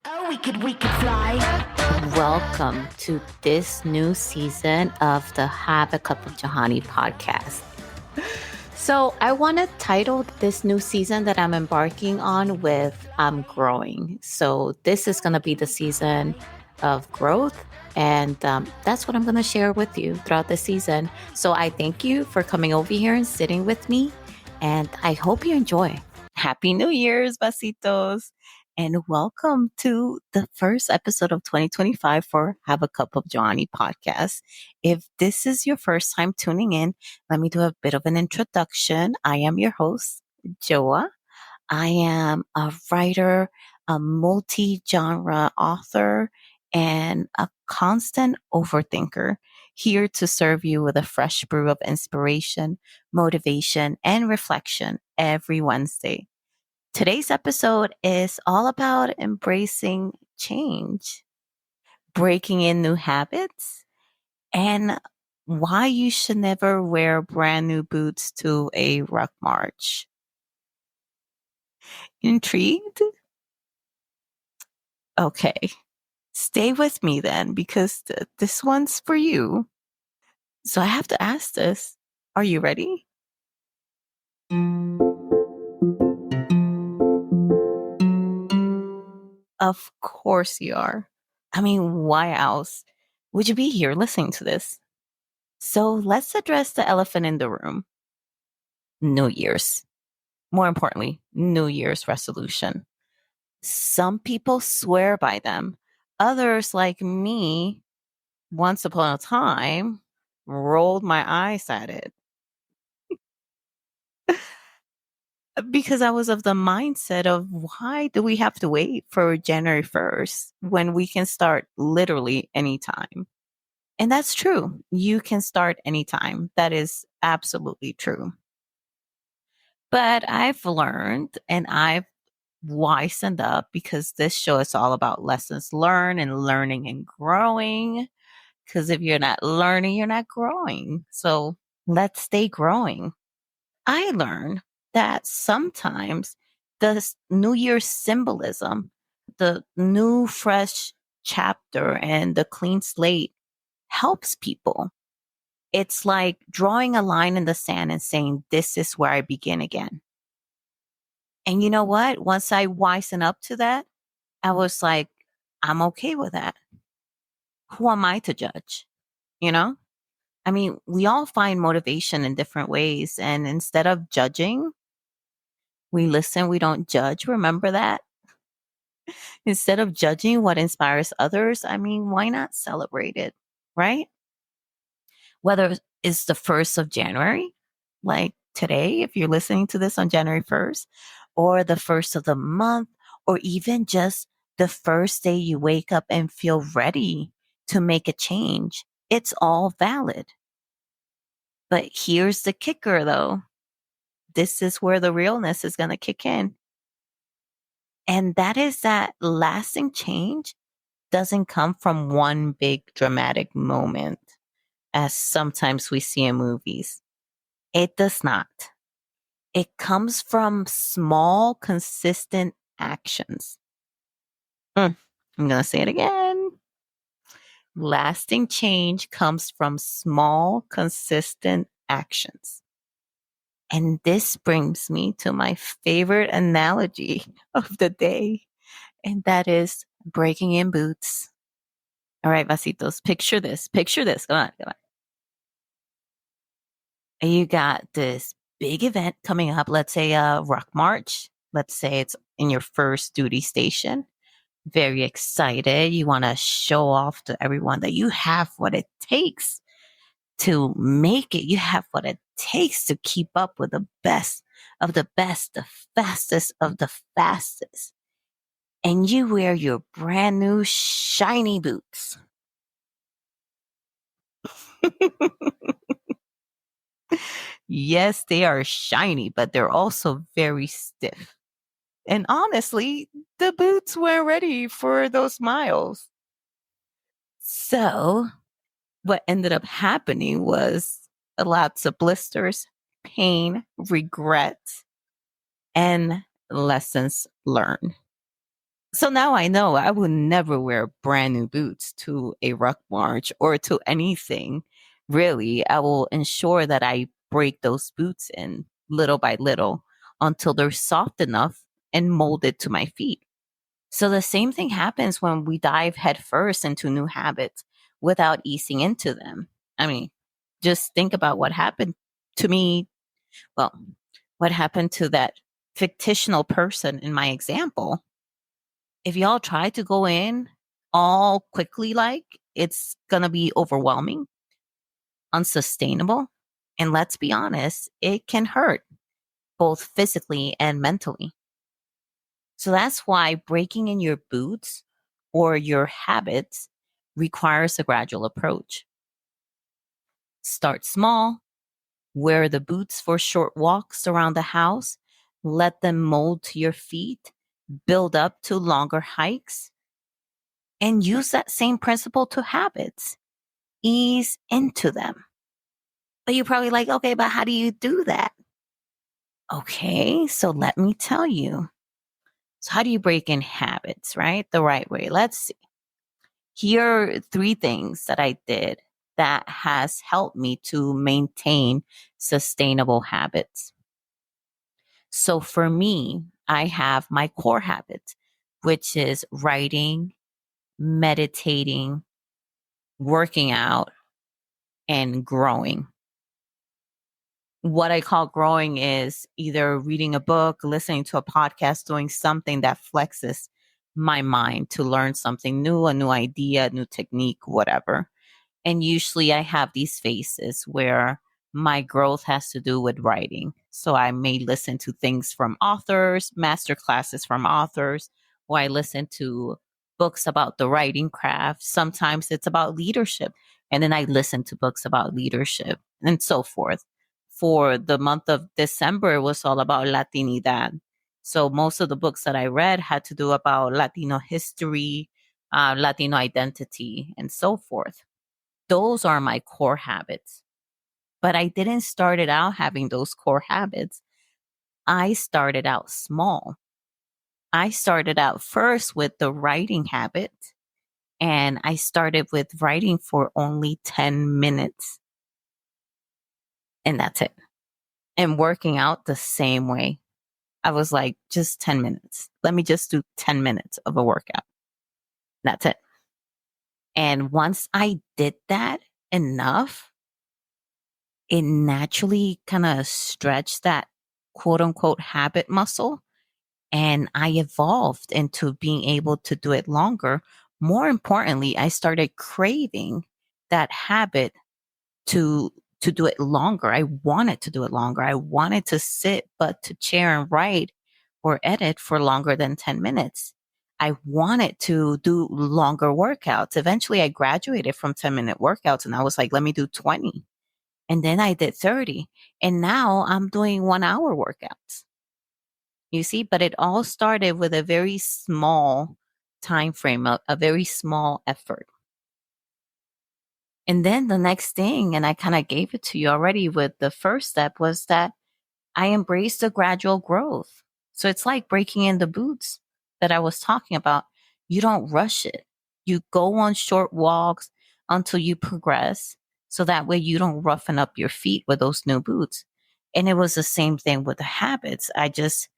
Oh, we could fly. Welcome to this new season of the Have a Cup of Johanny podcast. So, I want to title this new season that I'm embarking on with I'm growing. So, this is going to be the season of growth. And that's what I'm going to share with you throughout the season. So, I thank you for coming over here and sitting with me. And I hope you enjoy. Happy New Year's, besitos. And welcome to the first episode of 2025 for Have a Cup of Johanny podcast. If this is your first time tuning in, let me do a bit of an introduction. I am your host, Joa. I am a writer, a multi-genre author, and a constant overthinker, here to serve you with a fresh brew of inspiration, motivation, and reflection every Wednesday. Today's episode is all about embracing change, breaking in new habits, and why you should never wear brand new boots to a rock march. Intrigued? Okay, stay with me then because this one's for you. So I have to ask this. Are you ready? Of course you are. I mean, why else would you be here listening to this? So let's address the elephant in the room. New Year's. More importantly, New Year's resolution. Some people swear by them. Others, like me, once upon a time, rolled my eyes at it because I was of the mindset of why do we have to wait for January 1st when we can start literally anytime? And that's true. You can start anytime. That is absolutely true. But I've learned and I've wisened up because this show is all about lessons learned and learning and growing. Because if you're not learning, you're not growing. So let's stay growing. I learned that sometimes the New Year's symbolism, the new, fresh chapter, and the clean slate helps people. It's like drawing a line in the sand and saying, this is where I begin again. And you know what? Once I wisen up to that, I was like, I'm okay with that. Who am I to judge? You know? I mean, we all find motivation in different ways. And instead of judging, we listen, we don't judge. Remember that? Instead of judging what inspires others, I mean, why not celebrate it? Right? Whether it's the 1st of January, like today, if you're listening to this on January 1st, or the 1st of the month, or even just the first day you wake up and feel ready to make a change, it's all valid. But here's the kicker though. This is where the realness is going to kick in. And that is that lasting change doesn't come from one big dramatic moment, as sometimes we see in movies. It does not. It comes from small, consistent actions. I'm going to say it again. Lasting change comes from small, consistent actions. And this brings me to my favorite analogy of the day, and that is breaking in boots. All right, vasitos, picture this. Picture this. Come on, come on. And you got this big event coming up. Let's say a rock march. Let's say it's in your first duty station. Very excited. You want to show off to everyone that you have what it takes to make it. You have what it takes to keep up with the best of the best, the fastest of the fastest. And you wear your brand new shiny boots. Yes, they are shiny, but they're also very stiff. And honestly, the boots weren't ready for those miles. So, what ended up happening was lots of blisters, pain, regret, and lessons learned. So now I know I will never wear brand new boots to a ruck march or to anything. Really, I will ensure that I break those boots in little by little until they're soft enough and molded to my feet. So the same thing happens when we dive headfirst into new habits without easing into them. I mean, just think about what happened to me. Well, what happened to that fictional person in my example. If y'all try to go in all quickly, like it's going to be overwhelming, unsustainable. And let's be honest, it can hurt both physically and mentally. So that's why breaking in your boots or your habits requires a gradual approach. Start small, wear the boots for short walks around the house, let them mold to your feet, build up to longer hikes, and use that same principle to habits. Ease into them. But you're probably like, okay, but how do you do that? Okay, so let me tell you. So, how do you break in habits, right? The right way. Let's see. Here are three things that I did that has helped me to maintain sustainable habits. So for me, I have my core habits, which is writing, meditating, working out, and growing. What I call growing is either reading a book, listening to a podcast, doing something that flexes my mind to learn something new, a new idea, a new technique, whatever. And usually I have these phases where my growth has to do with writing. So I may listen to things from authors, master classes from authors, or I listen to books about the writing craft. Sometimes it's about leadership. And then I listen to books about leadership and so forth. For the month of December, it was all about Latinidad. So most of the books that I read had to do about Latino history, Latino identity, and so forth. Those are my core habits. But I didn't start it out having those core habits. I started out small. I started out first with the writing habit, and I started with writing for only 10 minutes. And that's it. And working out the same way. I was like, just 10 minutes. Let me just do 10 minutes of a workout. That's it. And once I did that enough, it naturally kind of stretched that quote unquote habit muscle. And I evolved into being able to do it longer. More importantly, I started craving that habit to to do it longer. I wanted to do it longer. I wanted to sit but to chair and write or edit for longer than 10 minutes. I wanted to do longer workouts. Eventually I graduated from 10-minute workouts and I was like, let me do 20. And then I did 30. And now I'm doing 1 hour workouts. You see, but it all started with a very small time frame, a very small effort. And then the next thing, and I kind of gave it to you already with the first step, was that I embraced the gradual growth. So it's like breaking in the boots that I was talking about. You don't rush it. You go on short walks until you progress. So that way you don't roughen up your feet with those new boots. And it was the same thing with the habits. I just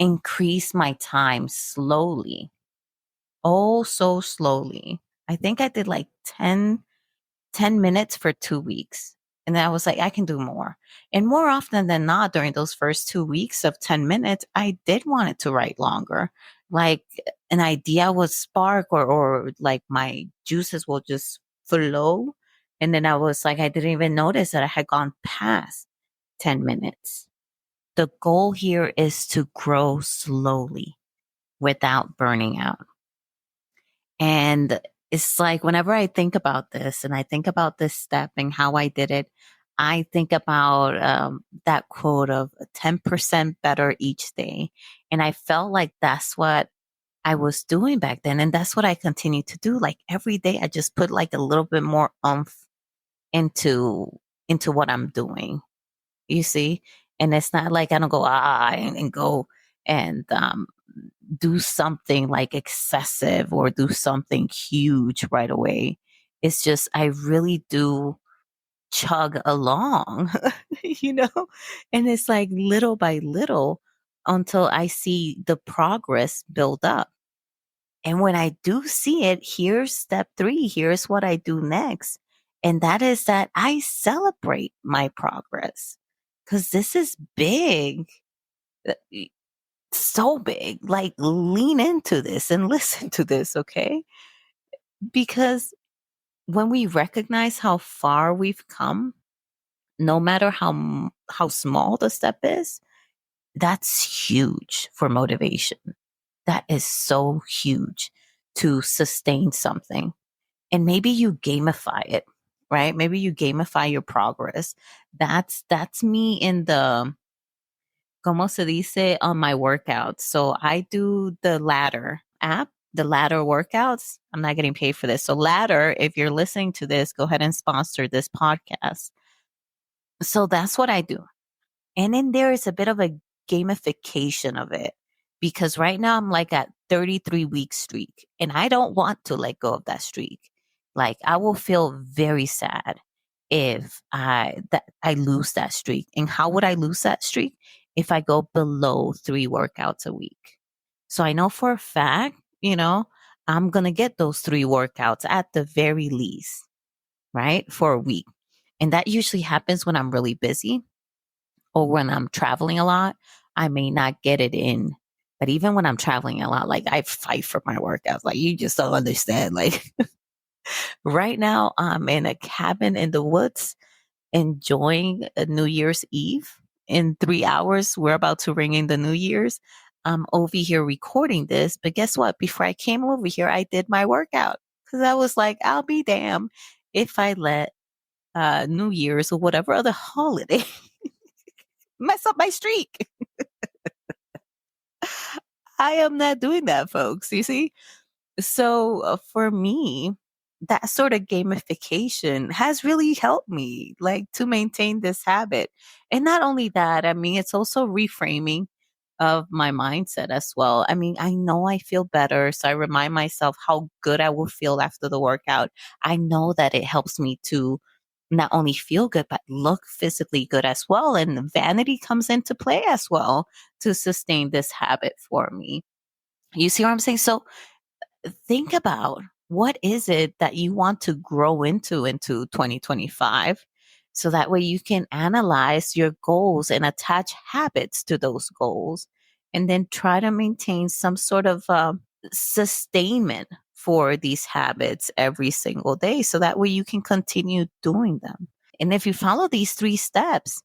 increased my time slowly. Oh, so slowly. I think I did like 10 minutes for 2 weeks. And then I was like, I can do more. And more often than not, during those first 2 weeks of 10 minutes, I did want it to write longer. Like an idea would spark or like my juices will just flow. And then I was like, I didn't even notice that I had gone past 10 minutes. The goal here is to grow slowly without burning out. And it's like whenever I think about this and I think about this step and how I did it, I think about that quote of 10% better each day. And I felt like that's what I was doing back then. And that's what I continue to do. Like every day, I just put like a little bit more oomph into, into what I'm doing, you see? And it's not like I don't go, and go and do something like excessive or do something huge right away. It's just, I really do chug along, you know? And it's like little by little until I see the progress build up. And when I do see it, here's step 3. Here's what I do next. And that is that I celebrate my progress because this is big, uh, so big. Like, lean into this and listen to this, okay? Because when we recognize how far we've come, no matter how small the step is, that's huge for motivation. That is so huge to sustain something. And maybe you gamify it, right? Maybe you gamify your progress. That's me in the, como se dice, on my workouts. So I do the ladder app, the ladder workouts. I'm not getting paid for this. So ladder, if you're listening to this, go ahead and sponsor this podcast. So that's what I do. And then there is a bit of a gamification of it because right now I'm like at 33-week streak and I don't want to let go of that streak. Like, I will feel very sad if I lose that streak. And how would I lose that streak? If I go below 3 workouts a week. So I know for a fact, I'm going to get those 3 workouts at the very least, right? For a week. And that usually happens when I'm really busy or when I'm traveling a lot. I may not get it in. But even when I'm traveling a lot, like, I fight for my workouts. Like, you just don't understand. Like, right now, I'm in a cabin in the woods enjoying a New Year's Eve. In 3 hours, we're about to ring in the New Year's. I'm over here recording this. But guess what? Before I came over here, I did my workout because I was like, I'll be damned if I let New Year's or whatever other holiday mess up my streak. I am not doing that, folks. You see? So for me, that sort of gamification has really helped me, like, to maintain this habit. And not only that, I mean, it's also reframing of my mindset as well. I mean, I know I feel better. So I remind myself how good I will feel after the workout. I know that it helps me to not only feel good, but look physically good as well. And vanity comes into play as well to sustain this habit for me. You see what I'm saying? So think about, what is it that you want to grow into 2025, so that way you can analyze your goals and attach habits to those goals, and then try to maintain some sort of sustainment for these habits every single day, so that way you can continue doing them. And if you follow these 3 steps,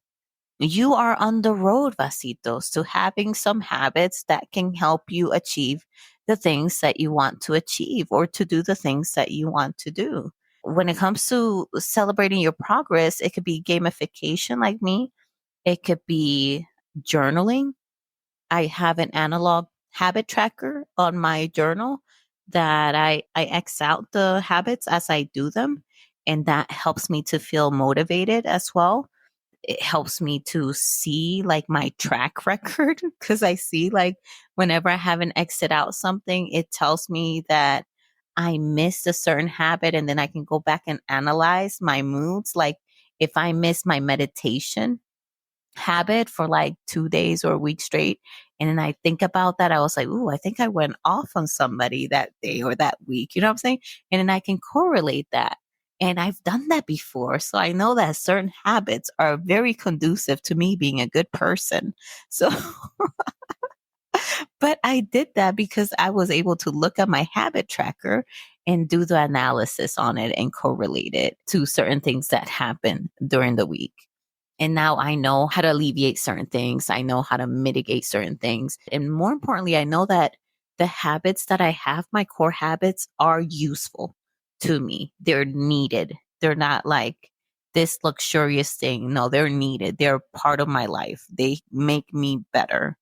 you are on the road, Vasitos, to having some habits that can help you achieve the things that you want to achieve, or to do the things that you want to do. When it comes to celebrating your progress, it could be gamification like me. It could be journaling. I have an analog habit tracker on my journal that I X out the habits as I do them. And that helps me to feel motivated as well. It helps me to see, like, my track record because I see, like, whenever I haven't exit out something, it tells me that I missed a certain habit, and then I can go back and analyze my moods. Like, if I miss my meditation habit for like 2 days or a week straight, and then I think about that, I was like, ooh, I think I went off on somebody that day or that week. You know what I'm saying? And then I can correlate that. And I've done that before. So I know that certain habits are very conducive to me being a good person. So, but I did that because I was able to look at my habit tracker and do the analysis on it and correlate it to certain things that happen during the week. And now I know how to alleviate certain things. I know how to mitigate certain things. And more importantly, I know that the habits that I have, my core habits, are useful to me. They're needed. They're not like this luxurious thing. No, they're needed. They're part of my life. They make me better.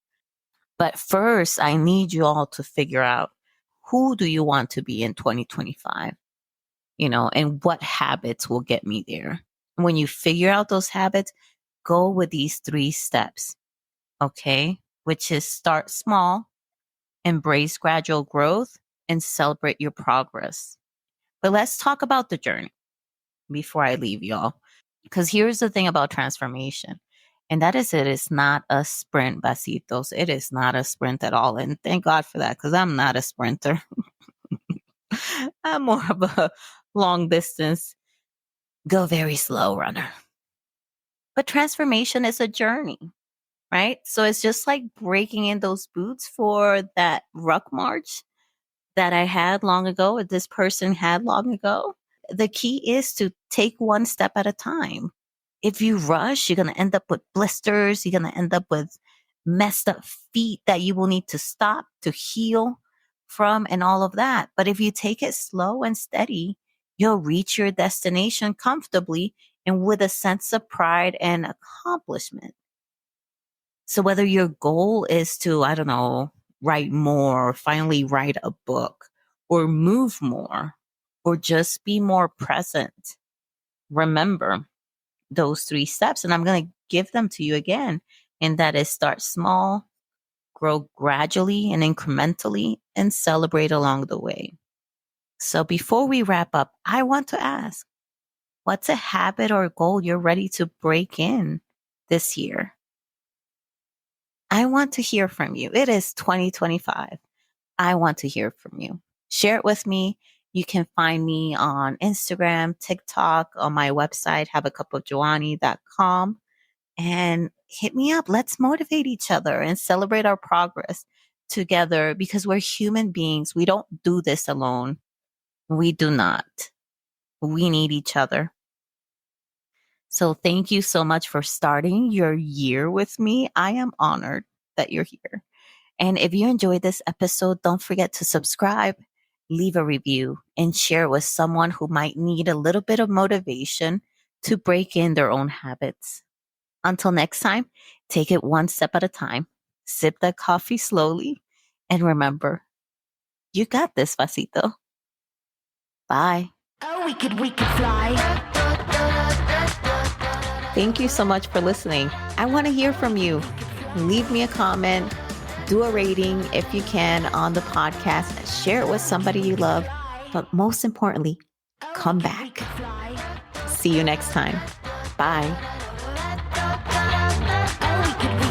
But first, I need you all to figure out, who do you want to be in 2025? And what habits will get me there. When you figure out those habits, go with these 3 steps, okay? Which is, start small, embrace gradual growth, and celebrate your progress. But let's talk about the journey before I leave y'all. Because here's the thing about transformation, and that is it is not a sprint, besitos. It is not a sprint at all. And thank God for that, because I'm not a sprinter. I'm more of a long distance, go very slow runner. But transformation is a journey, right? So it's just like breaking in those boots for that ruck march that I had long ago, or this person had long ago. The key is to take one step at a time. If you rush, you're going to end up with blisters. You're going to end up with messed up feet that you will need to stop to heal from and all of that. But if you take it slow and steady, you'll reach your destination comfortably and with a sense of pride and accomplishment. So whether your goal is to, I don't know, write more, or finally write a book, or move more, or just be more present, remember those 3 steps. And I'm going to give them to you again. And that is start small, grow gradually and incrementally, and celebrate along the way. So before we wrap up, I want to ask, what's a habit or goal you're ready to break in this year? I want to hear from you. It is 2025. I want to hear from you. Share it with me. You can find me on Instagram, TikTok, on my website, haveacupofjohanny.com, and hit me up. Let's motivate each other and celebrate our progress together because we're human beings. We don't do this alone. We do not. We need each other. So thank you so much for starting your year with me. I am honored that you're here. And if you enjoyed this episode, don't forget to subscribe, leave a review, and share with someone who might need a little bit of motivation to break in their own habits. Until next time, take it one step at a time, sip that coffee slowly, and remember, you got this, Vasito. Bye. Oh, we could fly. Thank you so much for listening. I want to hear from you. Leave me a comment, do a rating if you can on the podcast, share it with somebody you love, but most importantly, come back. See you next time. Bye. Oh, we could